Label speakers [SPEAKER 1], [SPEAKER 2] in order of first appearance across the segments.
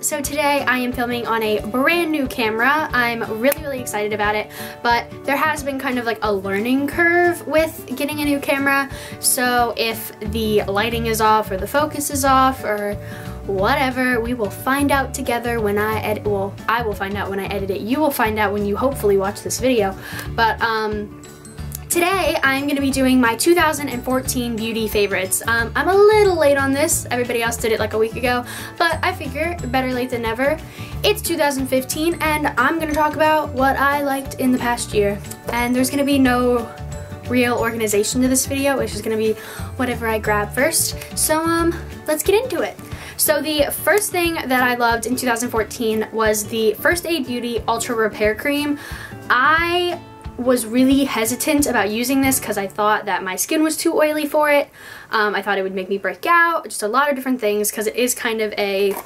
[SPEAKER 1] So today I am filming on a brand new camera. I'm really excited about it, but there has been kind of like a learning curve with getting a new camera. So if the lighting is off or the focus is off or whatever, we will find out together when I edit. Well, I will find out when I edit it. You will find out when you hopefully watch this video. But today I'm going to be doing my 2014 beauty favorites. I'm a little late on this. Everybody else did it like a week ago, but I figure better late than never. It's 2015 and I'm going to talk about what I liked in the past year. And there's going to be no real organization to this video. It's just going to be whatever I grab first. So let's get into it. So the first thing that I loved in 2014 was the First Aid Beauty Ultra Repair Cream. I was really hesitant about using this because I thought that my skin was too oily for it. I thought it would make me break out, just a lot of different things because it is kind of a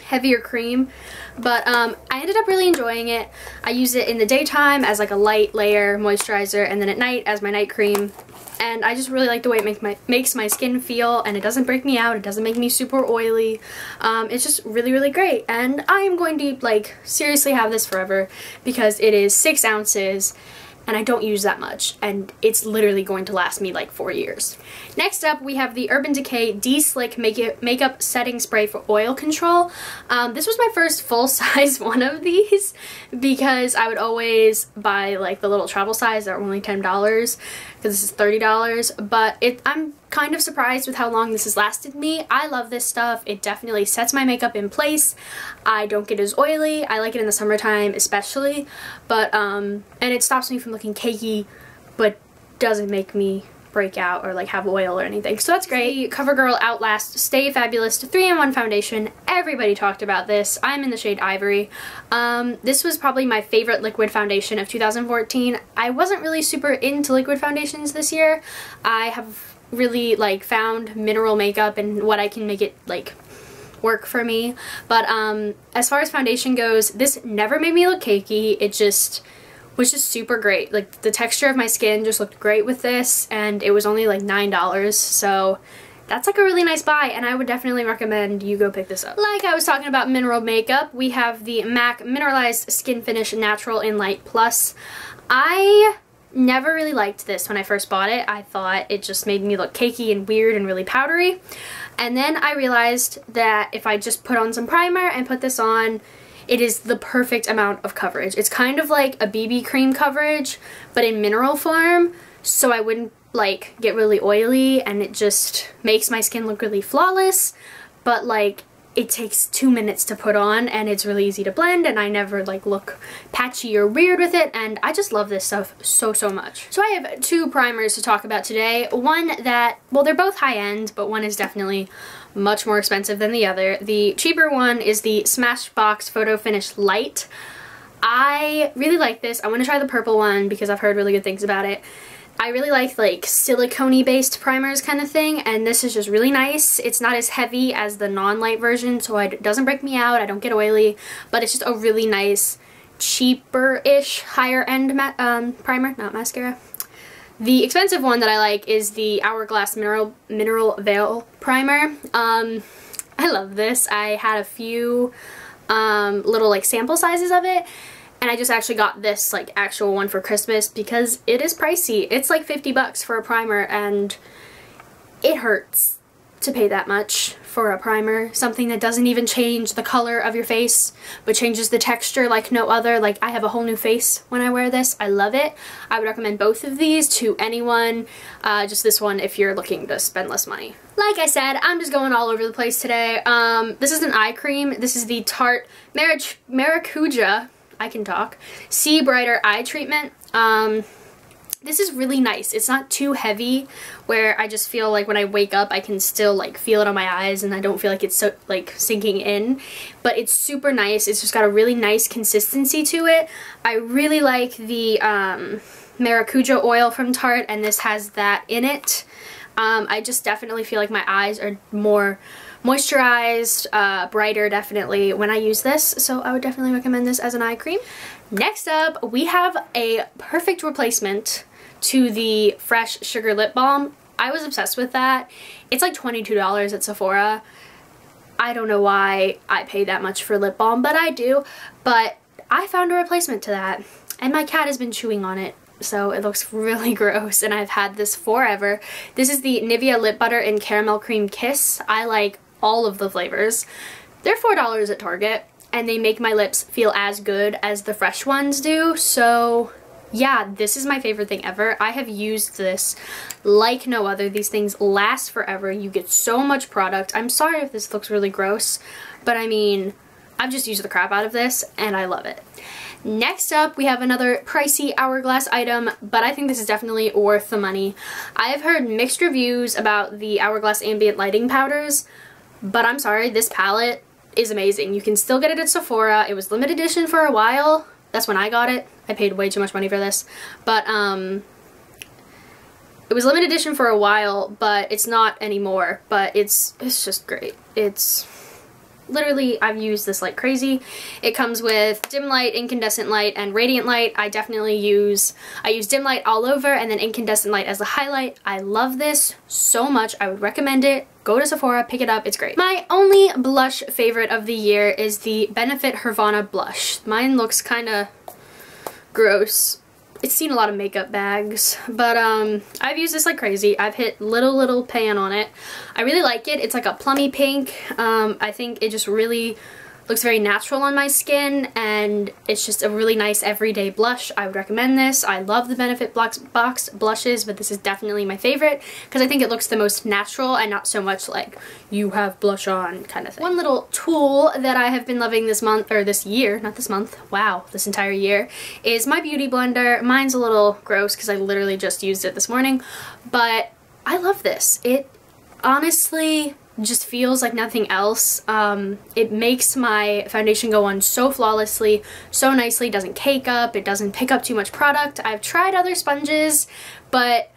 [SPEAKER 1] heavier cream. But I ended up really enjoying it. I use it in the daytime as like a light layer moisturizer and then at night as my night cream. And I just really like the way it makes my skin feel, and it doesn't break me out, it doesn't make me super oily. It's just really great, and I am going to like seriously have this forever because it is 6 ounces and I don't use that much, and it's literally going to last me like 4 years. Next up, we have the Urban Decay De-Slick Makeup Setting Spray for Oil Control. This was my first full-size one of these because I would always buy like the little travel size that are only $10 because this is $30, but I'm kind of surprised with how long this has lasted me. I love this stuff. It definitely sets my makeup in place. I don't get as oily. I like it in the summertime especially, but and it stops me from looking cakey but doesn't make me break out or like have oil or anything, so that's great. The CoverGirl Outlast Stay Fabulous 3-in-1 foundation. Everybody talked about this. I'm in the shade Ivory. This was probably my favorite liquid foundation of 2014. I wasn't really super into liquid foundations this year. I have really like found mineral makeup and what I can make it like work for me, but as far as foundation goes, this never made me look cakey. It just was just super great. Like the texture of my skin just looked great with this, and it was only like $9, so that's like a really nice buy, and I would definitely recommend you go pick this up. Like I was talking about mineral makeup, we have the MAC Mineralized Skin Finish Natural in Light Plus. I never really liked this when I first bought it. I thought it just made me look cakey and weird and really powdery, and then I realized that if I just put on some primer and put this on, it is the perfect amount of coverage. It's kind of like a BB cream coverage, but in mineral form, so I wouldn't like get really oily, and it just makes my skin look really flawless, but like it takes 2 minutes to put on, and it's really easy to blend, and I never like look patchy or weird with it, and I just love this stuff so much. So I have 2 primers to talk about today. One that, well, they're both high-end, but one is definitely much more expensive than the other. The cheaper one is the Smashbox Photo Finish Light. I really like this. I want to try the purple one because I've heard really good things about it. I really like silicone-y based primers kind of thing, and this is just really nice. It's not as heavy as the non-light version, so it doesn't break me out, I don't get oily, but it's just a really nice, cheaper-ish, higher-end primer, not mascara. The expensive one that I like is the Hourglass Mineral Veil Primer. I love this. I had a few little like sample sizes of it, and I just actually got this like actual one for Christmas because it is pricey. It's like 50 bucks for a primer, and it hurts to pay that much for a primer. Something that doesn't even change the color of your face, but changes the texture like no other. Like I have a whole new face when I wear this. I love it. I would recommend both of these to anyone. Just this one if you're looking to spend less money. Like I said, I'm just going all over the place today. This is an eye cream. This is the Tarte Maracuja, I can talk, See Brighter Eye Treatment. This is really nice. It's not too heavy where I just feel like when I wake up I can still like feel it on my eyes and I don't feel like it's so like sinking in, but it's super nice. It's just got a really nice consistency to it. I really like the Maracuja oil from Tarte, and this has that in it. I just definitely feel like my eyes are more moisturized, brighter definitely when I use this, so I would definitely recommend this as an eye cream. Next up, we have a perfect replacement to the Fresh Sugar Lip Balm. I was obsessed with that. It's like $22 at Sephora. I don't know why I pay that much for lip balm, but I do. But I found a replacement to that, and my cat has been chewing on it, so it looks really gross, and I've had this forever. This is the Nivea Lip Butter in Caramel Cream Kiss. I like all of the flavors. They're $4 at Target, and they make my lips feel as good as the fresh ones do, so yeah, this is my favorite thing ever. I have used this like no other. These things last forever. You get so much product. I'm sorry if this looks really gross, but I mean, I've just used the crap out of this and I love it. Next up, we have another pricey Hourglass item, but I think this is definitely worth the money. I have heard mixed reviews about the Hourglass Ambient Lighting Powders, but I'm sorry, this palette is amazing. You can still get it at Sephora. It was limited edition for a while. That's when I got it. I paid way too much money for this. But, it was limited edition for a while, but it's not anymore. But it's just great. It's literally, I've used this like crazy. It comes with dim light, incandescent light, and radiant light. I use dim light all over and then incandescent light as the highlight. I love this so much. I would recommend it. Go to Sephora, pick it up, it's great. My only blush favorite of the year is the Benefit Hervana blush. Mine looks kind of gross. It's seen a lot of makeup bags, but I've used this like crazy. I've hit little pan on it. I really like it. It's like a plummy pink. I think it just really looks very natural on my skin, and it's just a really nice everyday blush. I would recommend this. I love the Benefit box blushes, but this is definitely my favorite because I think it looks the most natural and not so much like you have blush on kind of thing. One little tool that I have been loving this month, or this year, not this month, wow, this entire year, is my Beauty Blender. Mine's a little gross because I literally just used it this morning, but I love this. It honestly just feels like nothing else. It makes my foundation go on so flawlessly, so nicely, doesn't cake up, it doesn't pick up too much product. I've tried other sponges, but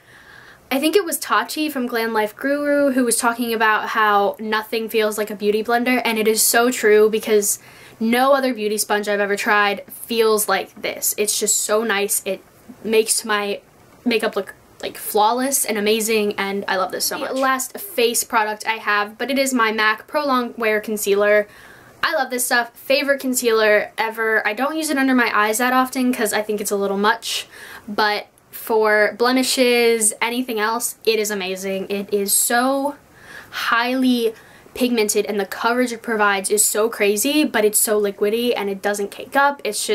[SPEAKER 1] I think it was Tati from Glam Life Guru who was talking about how nothing feels like a beauty blender, and it is so true because no other beauty sponge I've ever tried feels like this. It's just so nice. It makes my makeup look like flawless and amazing, and I love this so much. The last face product I have, but it is my MAC Pro Longwear Concealer. I love this stuff. Favorite concealer ever. I don't use it under my eyes that often because I think it's a little much, but for blemishes, anything else, it is amazing. It is so highly pigmented and the coverage it provides is so crazy, but it's so liquidy and it doesn't cake up. It's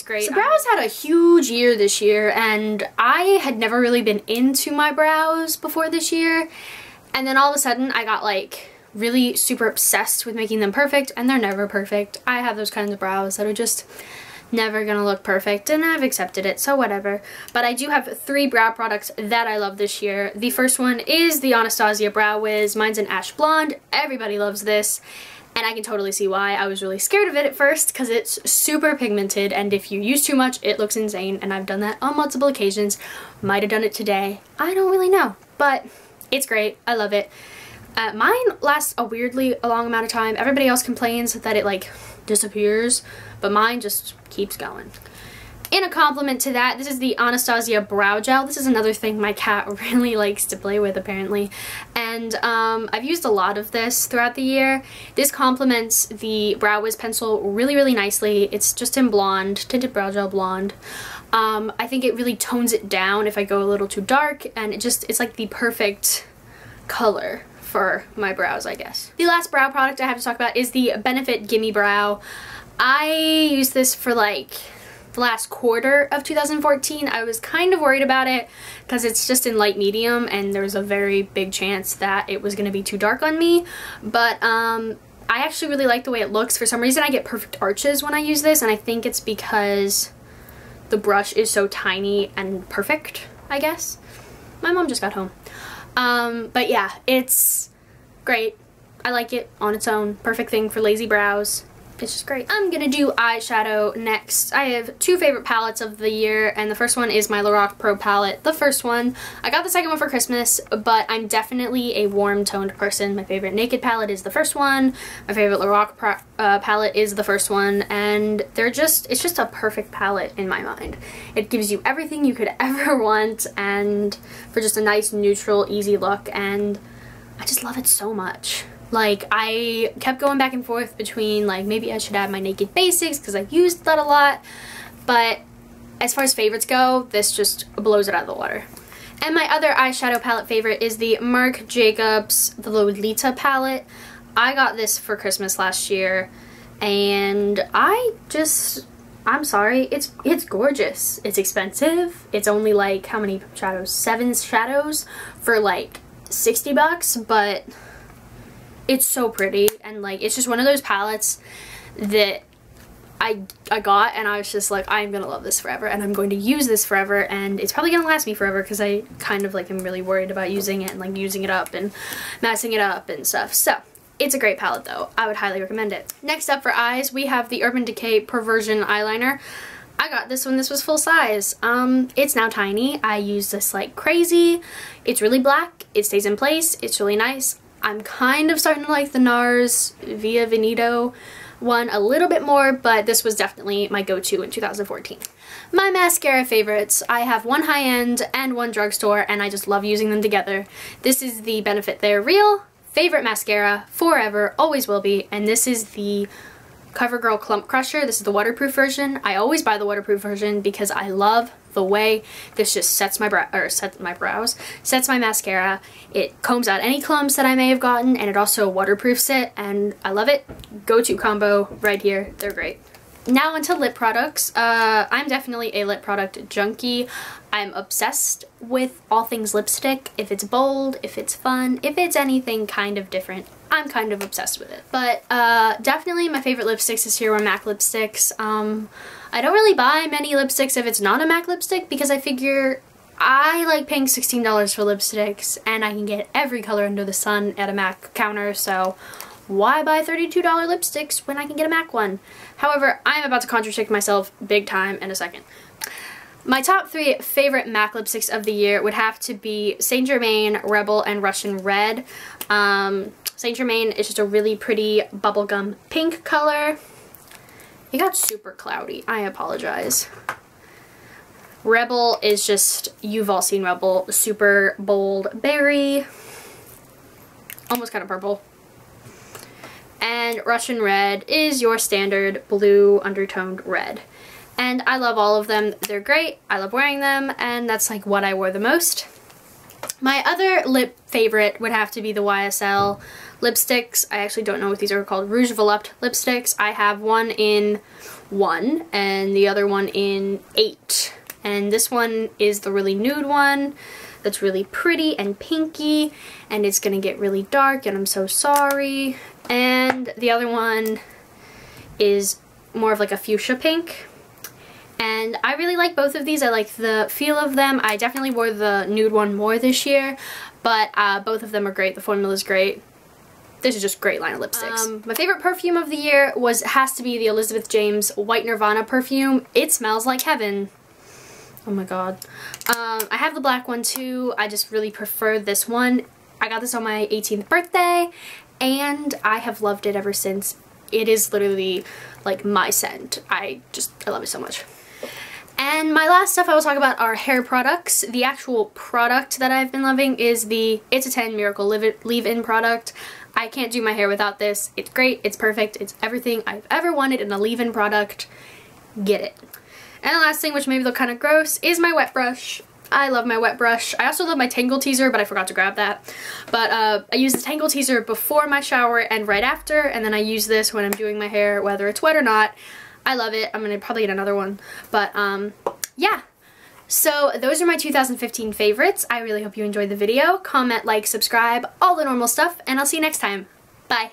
[SPEAKER 1] great. So brows had a huge year this year, and I had never really been into my brows before this year, and then all of a sudden I got like really super obsessed with making them perfect, and they're never perfect. I have those kinds of brows that are just never gonna look perfect, and I've accepted it, so whatever. But I do have 3 brow products that I love this year. The first one is the Anastasia Brow Wiz. Mine's an ash blonde. Everybody loves this, and I can totally see why. I was really scared of it at first because it's super pigmented, and if you use too much, it looks insane, and I've done that on multiple occasions. Might have done it today. I don't really know, but it's great. I love it. Mine lasts a weirdly long amount of time. Everybody else complains that it like disappears, but mine just keeps going. In a compliment to that, this is the Anastasia Brow Gel. This is another thing my cat really likes to play with, apparently. And I've used a lot of this throughout the year. This complements the Brow Wiz pencil really, really nicely. It's just in blonde, tinted brow gel blonde. I think it really tones it down if I go a little too dark, and it's like the perfect color for my brows, I guess. The last brow product I have to talk about is the Benefit Gimme Brow. I used this for like the last quarter of 2014. I was kind of worried about it because it's just in light medium and there's a very big chance that it was going to be too dark on me, but I actually really like the way it looks. For some reason I get perfect arches when I use this, and I think it's because the brush is so tiny and perfect, I guess. My mom just got home. But yeah, it's great. I like it on its own. Perfect thing for lazy brows. It's just great. I'm gonna do eyeshadow next. I have 2 favorite palettes of the year, and the first one is my Lorac Pro palette. The first one. I got the second one for Christmas, but I'm definitely a warm toned person. My favorite Naked palette is the first one. My favorite Lorac palette is the first one, and it's just a perfect palette in my mind. It gives you everything you could ever want, and for just a nice, neutral, easy look, and I just love it so much. Like, I kept going back and forth between, like, maybe I should add my Naked Basics because I used that a lot. But as far as favorites go, this just blows it out of the water. And my other eyeshadow palette favorite is the Marc Jacobs the Lolita palette. I got this for Christmas last year, and I'm sorry, it's gorgeous. It's expensive. It's only like, how many shadows? 7 shadows for like 60 bucks, but it's so pretty, and like, it's just one of those palettes that I got, and I was just like, I'm gonna love this forever, and I'm going to use this forever, and it's probably gonna last me forever because I kind of like am really worried about using it and like using it up and messing it up and stuff. So it's a great palette though. I would highly recommend it. Next up for eyes, we have the Urban Decay Perversion eyeliner. I got this when this was full size. It's now tiny. I use this like crazy. It's really black. It stays in place. It's really nice. I'm kind of starting to like the NARS Via Veneto one a little bit more, but this was definitely my go-to in 2014. My mascara favorites. I have one high-end and one drugstore, and I just love using them together. This is the Benefit They're Real favorite mascara forever, always will be, and this is the CoverGirl Clump Crusher. This is the waterproof version. I always buy the waterproof version because I love the way this just sets my sets my mascara. It combs out any clumps that I may have gotten, and it also waterproofs it, and I love it. Go-to combo right here. They're great. Now onto lip products. I'm definitely a lip product junkie. I'm obsessed with all things lipstick. If it's bold, if it's fun, if it's anything kind of different, I'm kind of obsessed with it. But definitely my favorite lipsticks this year were MAC lipsticks. I don't really buy many lipsticks if it's not a MAC lipstick because I figure I like paying $16 for lipsticks and I can get every color under the sun at a MAC counter, so why buy $32 lipsticks when I can get a MAC one? However, I'm about to contradict myself big time in a second. My top 3 favorite MAC lipsticks of the year would have to be Saint Germain, Rebel, and Russian Red. Saint Germain is just a really pretty bubblegum pink color. It got super cloudy. I apologize. Rebel is just, you've all seen Rebel, super bold berry. Almost kind of purple. And Russian Red is your standard blue undertoned red. And I love all of them. They're great. I love wearing them, and that's like what I wore the most. My other lip favorite would have to be the YSL lipsticks. I actually don't know what these are called. Rouge Volupte lipsticks. I have one in 1 and the other one in 8. And this one is the really nude one that's really pretty and pinky, and it's gonna get really dark, and I'm so sorry. And the other one is more of like a fuchsia pink. And I really like both of these. I like the feel of them. I definitely wore the nude one more this year, but both of them are great. The formula is great. This is just a great line of lipsticks. My favorite perfume of the year has to be the Elizabeth James White Nirvana perfume. It smells like heaven. Oh my god. I have the black one too. I just really prefer this one. I got this on my 18th birthday, and I have loved it ever since. It is literally like my scent. I love it so much. And my last stuff I will talk about are hair products. The actual product that I've been loving is the It's a 10 Miracle Leave-In product. I can't do my hair without this. It's great, it's perfect, it's everything I've ever wanted in a leave-in product. Get it. And the last thing, which maybe look kind of gross, is my wet brush. I love my wet brush. I also love my Tangle Teezer, but I forgot to grab that. But I use the Tangle Teezer before my shower and right after, and then I use this when I'm doing my hair, whether it's wet or not. I love it. I'm gonna probably get another one. But yeah. So those are my 2015 favorites. I really hope you enjoyed the video. Comment, like, subscribe, all the normal stuff, and I'll see you next time. Bye.